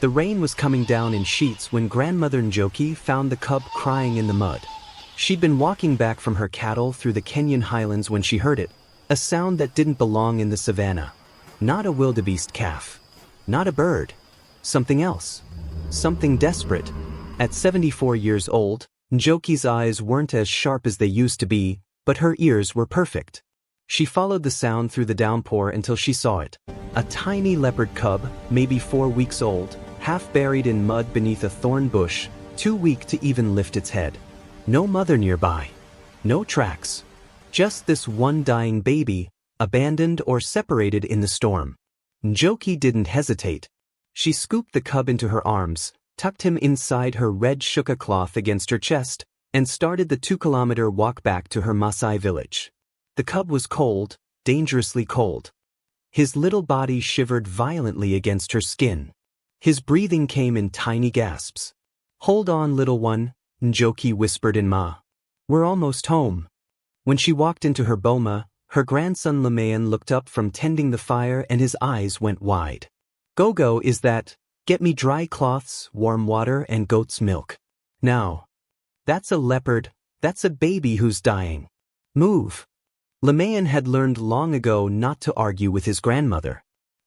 The rain was coming down in sheets when Grandmother Njoki found the cub crying in the mud. She'd been walking back from her cattle through the Kenyan highlands when she heard it, a sound that didn't belong in the savannah. Not a wildebeest calf. Not a bird. Something else. Something desperate. At 74 years old, Njoki's eyes weren't as sharp as they used to be, but her ears were perfect. She followed the sound through the downpour until she saw it. A tiny leopard cub, maybe 4 weeks old, half buried in mud beneath a thorn bush, too weak to even lift its head. No mother nearby. No tracks. Just this one dying baby, abandoned or separated in the storm. Njoki didn't hesitate. She scooped the cub into her arms, tucked him inside her red shuka cloth against her chest, and started the 2-kilometer walk back to her Maasai village. The cub was cold, dangerously cold. His little body shivered violently against her skin. His breathing came in tiny gasps. "Hold on, little one," Njoki whispered in Ma. "We're almost home." When she walked into her boma, her grandson Lemayan looked up from tending the fire and his eyes went wide. "Gogo, is that? Get me dry cloths, warm water, and goat's milk. Now. That's a leopard, that's a baby who's dying. Move." Lemayan had learned long ago not to argue with his grandmother.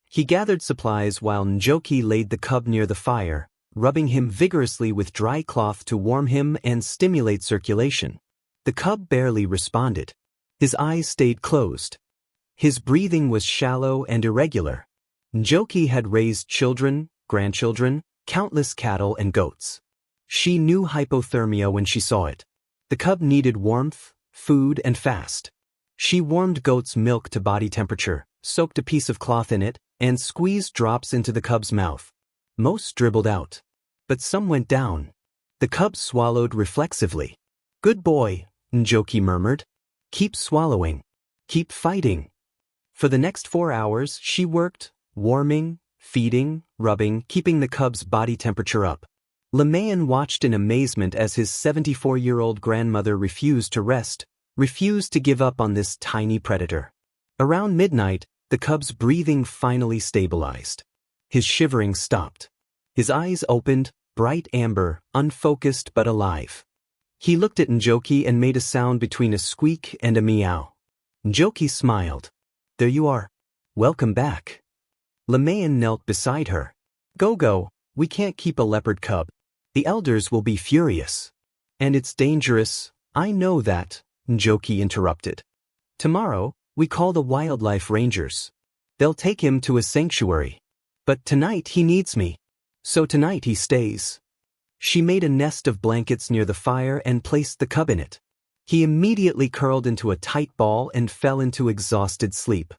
He gathered supplies while Njoki laid the cub near the fire, rubbing him vigorously with dry cloth to warm him and stimulate circulation. The cub barely responded. His eyes stayed closed. His breathing was shallow and irregular. Njoki had raised children, grandchildren, countless cattle and goats. She knew hypothermia when she saw it. The cub needed warmth, food, and fast. She warmed goat's milk to body temperature, soaked a piece of cloth in it, and squeezed drops into the cub's mouth. Most dribbled out. But some went down. The cub swallowed reflexively. "Good boy," Njoki murmured. "Keep swallowing. Keep fighting." For the next 4 hours, she worked, warming, feeding, rubbing, keeping the cub's body temperature up. Lemayan watched in amazement as his 74-year-old grandmother refused to rest, refused to give up on this tiny predator. Around midnight, the cub's breathing finally stabilized. His shivering stopped. His eyes opened, bright amber, unfocused but alive. He looked at Njoki and made a sound between a squeak and a meow. Njoki smiled. "There you are. Welcome back." Lemayan knelt beside her. "Gogo, we can't keep a leopard cub. The elders will be furious. And it's dangerous, I know that," Njoki interrupted. "Tomorrow, we call the wildlife rangers. They'll take him to a sanctuary. But tonight he needs me. So tonight he stays." She made a nest of blankets near the fire and placed the cub in it. He immediately curled into a tight ball and fell into exhausted sleep.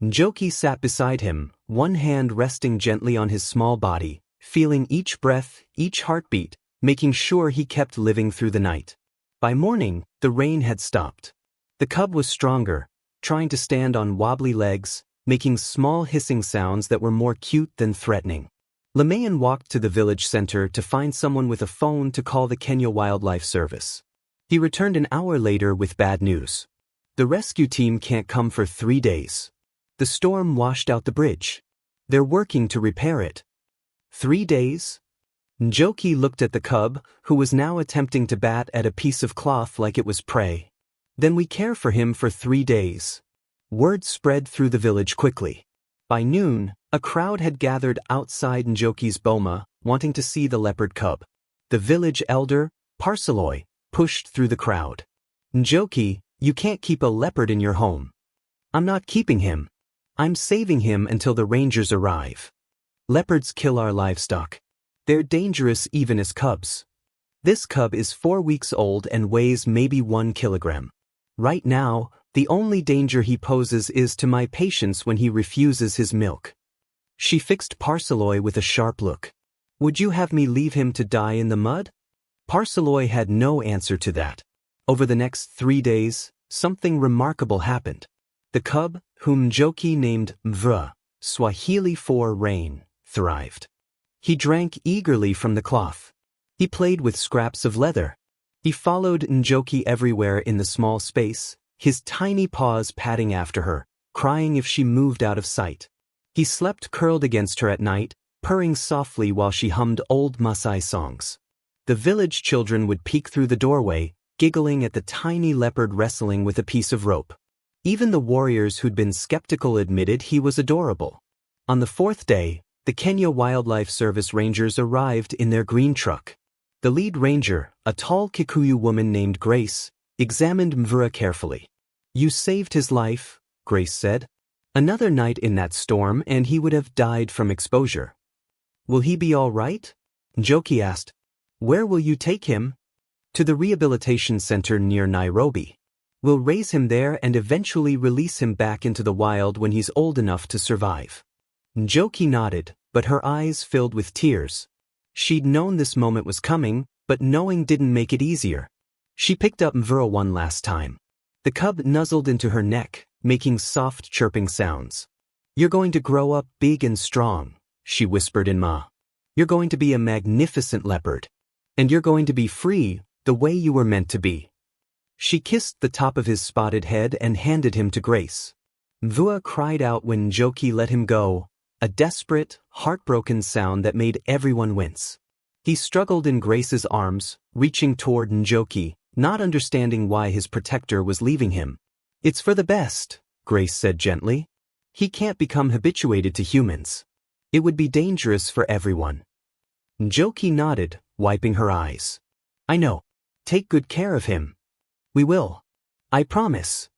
Njoki sat beside him, one hand resting gently on his small body, feeling each breath, each heartbeat, making sure he kept living through the night. By morning, the rain had stopped. The cub was stronger, trying to stand on wobbly legs, making small hissing sounds that were more cute than threatening. Lemayan walked to the village center to find someone with a phone to call the Kenya Wildlife Service. He returned an hour later with bad news. The rescue team can't come for 3 days. The storm washed out the bridge. They're working to repair it. 3 days? Njoki looked at the cub, who was now attempting to bat at a piece of cloth like it was prey. "Then we care for him for 3 days. Word spread through the village quickly. By noon, a crowd had gathered outside Njoki's boma, wanting to see the leopard cub. The village elder, Parsaloi, pushed through the crowd. "Njoki, you can't keep a leopard in your home." "I'm not keeping him. I'm saving him until the rangers arrive. Leopards kill our livestock. They're dangerous even as cubs. This cub is 4 weeks old and weighs maybe 1 kilogram. Right now, the only danger he poses is to my patients when he refuses his milk." She fixed Parsaloi with a sharp look. "Would you have me leave him to die in the mud?" Parsaloi had no answer to that. Over the next 3 days, something remarkable happened. The cub, whom Njoki named Mvua, Swahili for rain, thrived. He drank eagerly from the cloth. He played with scraps of leather. He followed Njoki everywhere in the small space, his tiny paws patting after her, crying if she moved out of sight. He slept curled against her at night, purring softly while she hummed old Maasai songs. The village children would peek through the doorway, giggling at the tiny leopard wrestling with a piece of rope. Even the warriors who'd been skeptical admitted he was adorable. On the fourth day, the Kenya Wildlife Service rangers arrived in their green truck. The lead ranger, a tall Kikuyu woman named Grace, examined Mvura carefully. "You saved his life," Grace said. "Another night in that storm and he would have died from exposure." "Will he be all right?" Njoki asked. "Where will you take him?" "To the rehabilitation center near Nairobi. We'll raise him there and eventually release him back into the wild when he's old enough to survive." Njoki nodded, but her eyes filled with tears. She'd known this moment was coming, but knowing didn't make it easier. She picked up Mvura one last time. The cub nuzzled into her neck, making soft chirping sounds. "You're going to grow up big and strong," she whispered in Ma. "You're going to be a magnificent leopard. And you're going to be free, the way you were meant to be." She kissed the top of his spotted head and handed him to Grace. Mvua cried out when Njoki let him go, a desperate, heartbroken sound that made everyone wince. He struggled in Grace's arms, reaching toward Njoki, not understanding why his protector was leaving him. "It's for the best," Grace said gently. "He can't become habituated to humans. It would be dangerous for everyone." Njoki nodded, wiping her eyes. "I know. Take good care of him." "We will. I promise."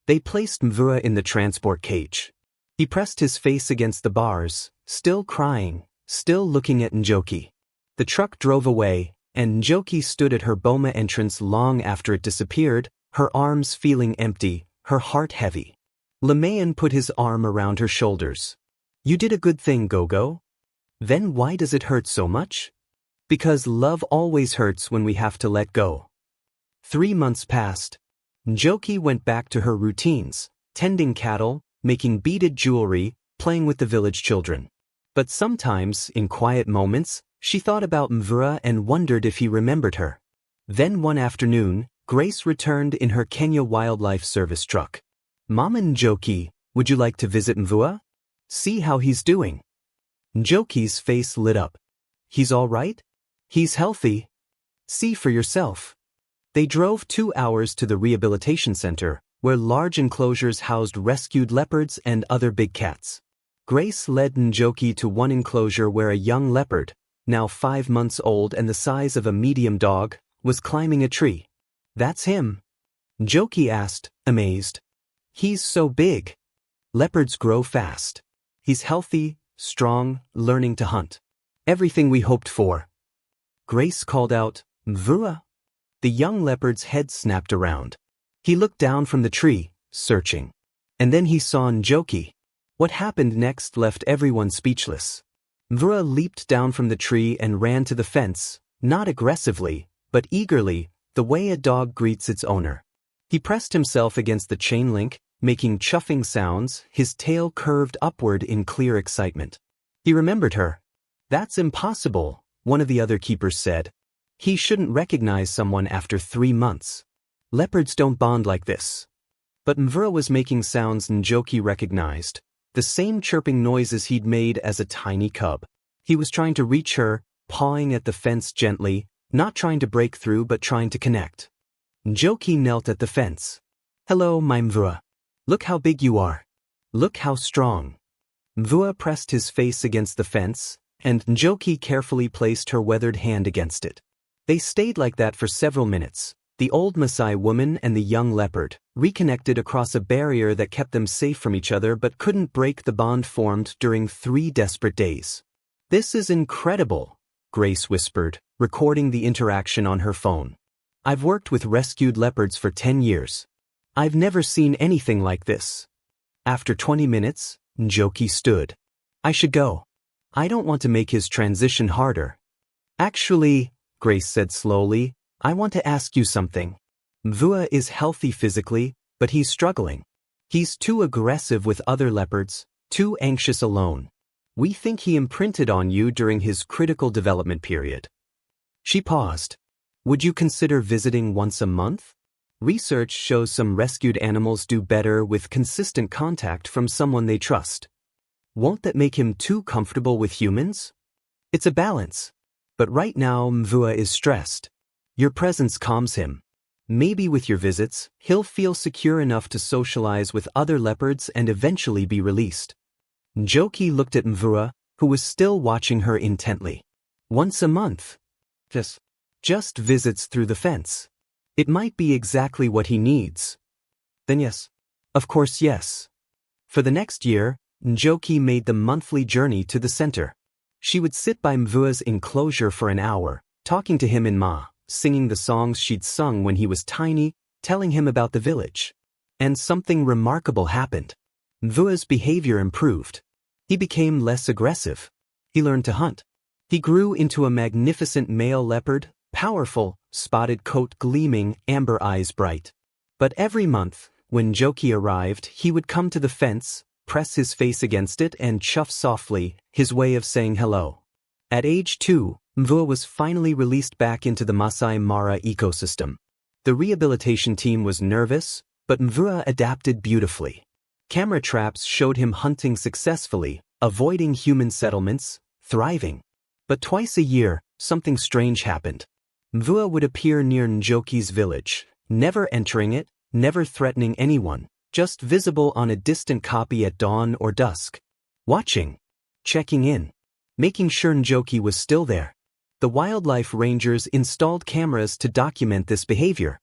They placed Mvura in the transport cage. He pressed his face against the bars, still crying, still looking at Njoki. The truck drove away, and Njoki stood at her boma entrance long after it disappeared, her arms feeling empty, her heart heavy. Lemayan put his arm around her shoulders. "You did a good thing, Gogo." "Then why does it hurt so much?" "Because love always hurts when we have to let go." 3 months passed. Njoki went back to her routines, tending cattle, making beaded jewelry, playing with the village children. But sometimes, in quiet moments, she thought about Mvura and wondered if he remembered her. Then one afternoon, Grace returned in her Kenya Wildlife Service truck. "Mama Njoki, would you like to visit Mvua? See how he's doing?" Njoki's face lit up. "He's all right? He's healthy. See for yourself." They drove 2 hours to the rehabilitation center, where large enclosures housed rescued leopards and other big cats. Grace led Njoki to one enclosure where a young leopard, now 5 months old and the size of a medium dog, was climbing a tree. "That's him?" Njoki asked, amazed. "He's so big." "Leopards grow fast. He's healthy, strong, learning to hunt. Everything we hoped for." Grace called out, "Mvua." The young leopard's head snapped around. He looked down from the tree, searching. And then he saw Njoki. What happened next left everyone speechless. Mvura leaped down from the tree and ran to the fence, not aggressively, but eagerly, the way a dog greets its owner. He pressed himself against the chain link, making chuffing sounds, his tail curved upward in clear excitement. He remembered her. "That's impossible," one of the other keepers said. "He shouldn't recognize someone after 3 months. Leopards don't bond like this." But Mvura was making sounds Njoki recognized, the same chirping noises he'd made as a tiny cub. He was trying to reach her, pawing at the fence gently, not trying to break through but trying to connect. Njoki knelt at the fence. "Hello, my Mvura. Look how big you are. Look how strong." Mvua pressed his face against the fence, and Njoki carefully placed her weathered hand against it. They stayed like that for several minutes. The old Maasai woman and the young leopard, reconnected across a barrier that kept them safe from each other but couldn't break the bond formed during 3 desperate days. "This is incredible," Grace whispered, recording the interaction on her phone. "I've worked with rescued leopards for 10 years. I've never seen anything like this." After 20 minutes, Njoki stood. "I should go. I don't want to make his transition harder." "Actually," Grace said slowly, "I want to ask you something. Mvua is healthy physically, but he's struggling. He's too aggressive with other leopards, too anxious alone. We think he imprinted on you during his critical development period." She paused. "Would you consider visiting once a month? Research shows some rescued animals do better with consistent contact from someone they trust." Won't that make him too comfortable with humans? It's a balance. But right now Mvua is stressed. Your presence calms him. Maybe with your visits, he'll feel secure enough to socialize with other leopards and eventually be released. Njoki looked at Mvua, who was still watching her intently. Once a month. Just visits through the fence. It might be exactly what he needs. Then yes. Of course yes. For the next year, Njoki made the monthly journey to the center. She would sit by Mvua's enclosure for an hour, talking to him in Ma, singing the songs she'd sung when he was tiny, telling him about the village. And something remarkable happened. Mvua's behavior improved. He became less aggressive. He learned to hunt. He grew into a magnificent male leopard, powerful, spotted coat gleaming, amber eyes bright. But every month, when Njoki arrived, he would come to the fence, press his face against it and chuff softly, his way of saying hello. At age 2, Mvua was finally released back into the Masai Mara ecosystem. The rehabilitation team was nervous, but Mvua adapted beautifully. Camera traps showed him hunting successfully, avoiding human settlements, thriving. But twice a year, something strange happened. Mvua would appear near Njoki's village, never entering it, never threatening anyone, just visible on a distant copy at dawn or dusk. Watching. Checking in. Making sure Njoki was still there. The wildlife rangers installed cameras to document this behavior.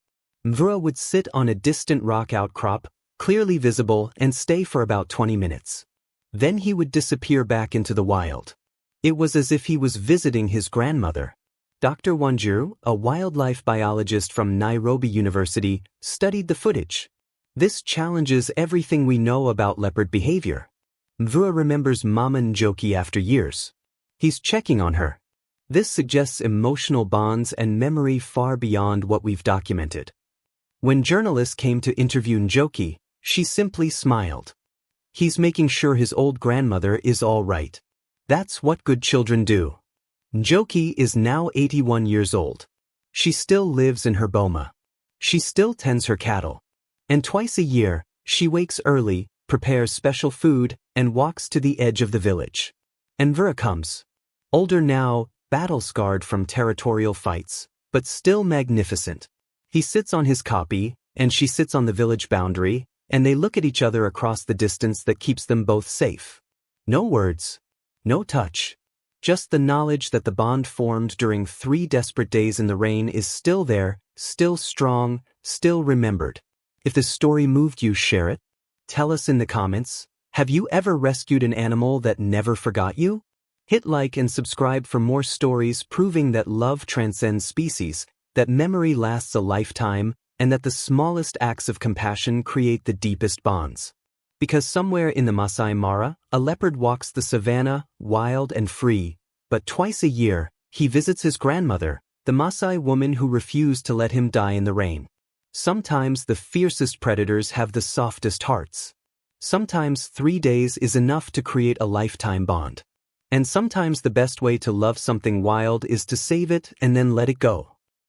Mvua would sit on a distant rock outcrop, clearly visible, and stay for about 20 minutes. Then he would disappear back into the wild. It was as if he was visiting his grandmother. Dr. Wanjiru, a wildlife biologist from Nairobi University, studied the footage. This challenges everything we know about leopard behavior. Mvua remembers Mama Njoki after years. He's checking on her. This suggests emotional bonds and memory far beyond what we've documented. When journalists came to interview Njoki, she simply smiled. He's making sure his old grandmother is all right. That's what good children do. Njoki is now 81 years old. She still lives in her boma. She still tends her cattle. And twice a year, she wakes early, prepares special food, and walks to the edge of the village. And Mvua comes. Older now, battle-scarred from territorial fights, but still magnificent. He sits on his kopje, and she sits on the village boundary, and they look at each other across the distance that keeps them both safe. No words. No touch. Just the knowledge that the bond formed during 3 desperate days in the rain is still there, still strong, still remembered. If this story moved you, share it. Tell us in the comments, have you ever rescued an animal that never forgot you? Hit like and subscribe for more stories proving that love transcends species, that memory lasts a lifetime, and that the smallest acts of compassion create the deepest bonds. Because somewhere in the Masai Mara, a leopard walks the savanna, wild and free, but twice a year, he visits his grandmother, the Masai woman who refused to let him die in the rain. Sometimes the fiercest predators have the softest hearts. Sometimes 3 days is enough to create a lifetime bond. And sometimes the best way to love something wild is to save it and then let it go.